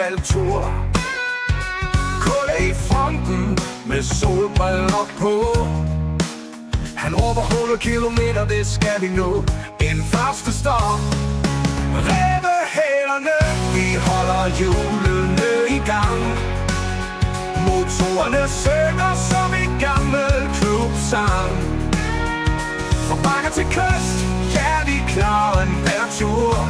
asfalttur. Kulle i fronten med solbriller på. Han råber 100 kilometer, det skal vi nå. En første stop. Rævehælerne, vi holder hjulene i gang. Motorerne synger som en gammel klubsang. Fra bakker til kyst, ja, vi klarer en hver tur.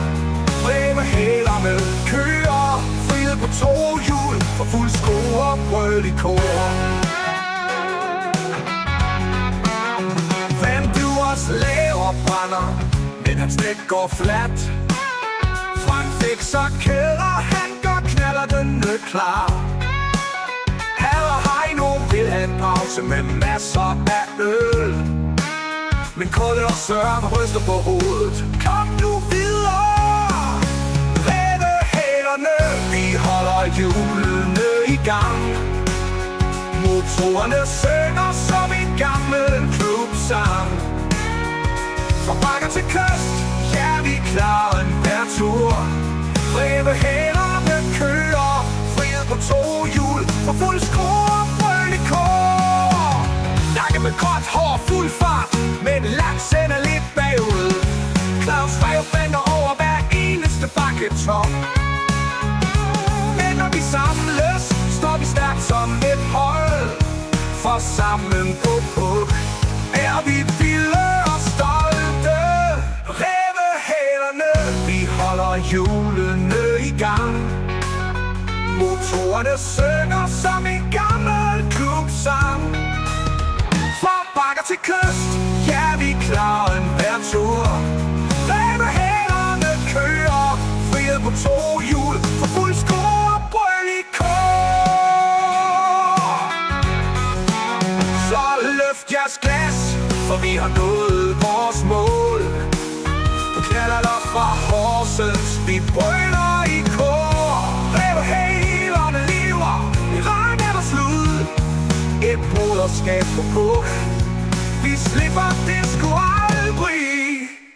Rævehælerne kører, frihed på to hjul, for fuld sko og brød i kor. Vandduers laver brænder, men hans dæk går fladt. Frank fikser kæder, han gør knallertene klar. Herre Heino vil have en pause med masser af øl. Men Kulle og Søren ryster på hovedet. Kom nu videre! Rævehælerne, vi holder hjulene i gang. Motorerne synger som en gammel klubsang. Fra bakker til kyst, ja, vi klarer en hver tur. Rævehælerne kører, frihed på to hjul, for fuld skrue og brøl i kor. Nakke med gråt hår, fuld fart, men laksen er lidt bagud. Claus rævbander over hver eneste bakketop. Men når vi samles, står vi stærkt som et hold. For sammen på puk er vi vilde og stolte. Rævehælerne, vi holder hjulene i gang. Motorerne synger som en gammel klubsang. Fra bakker til kyst, ja, vi klarer en hver tur. Rævehælerne kører, frihed på to hjul, for fuld sko og brøl i kor. Så løft jeres glas, for vi har nået vores mål. På knallerter fra Horsens, vi brøler i kor. Rævehælerne lever, i regn eller slud. Et broderskab på puk, vi slipper det sgu aldrig.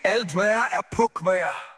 Alt hvad er puk værd.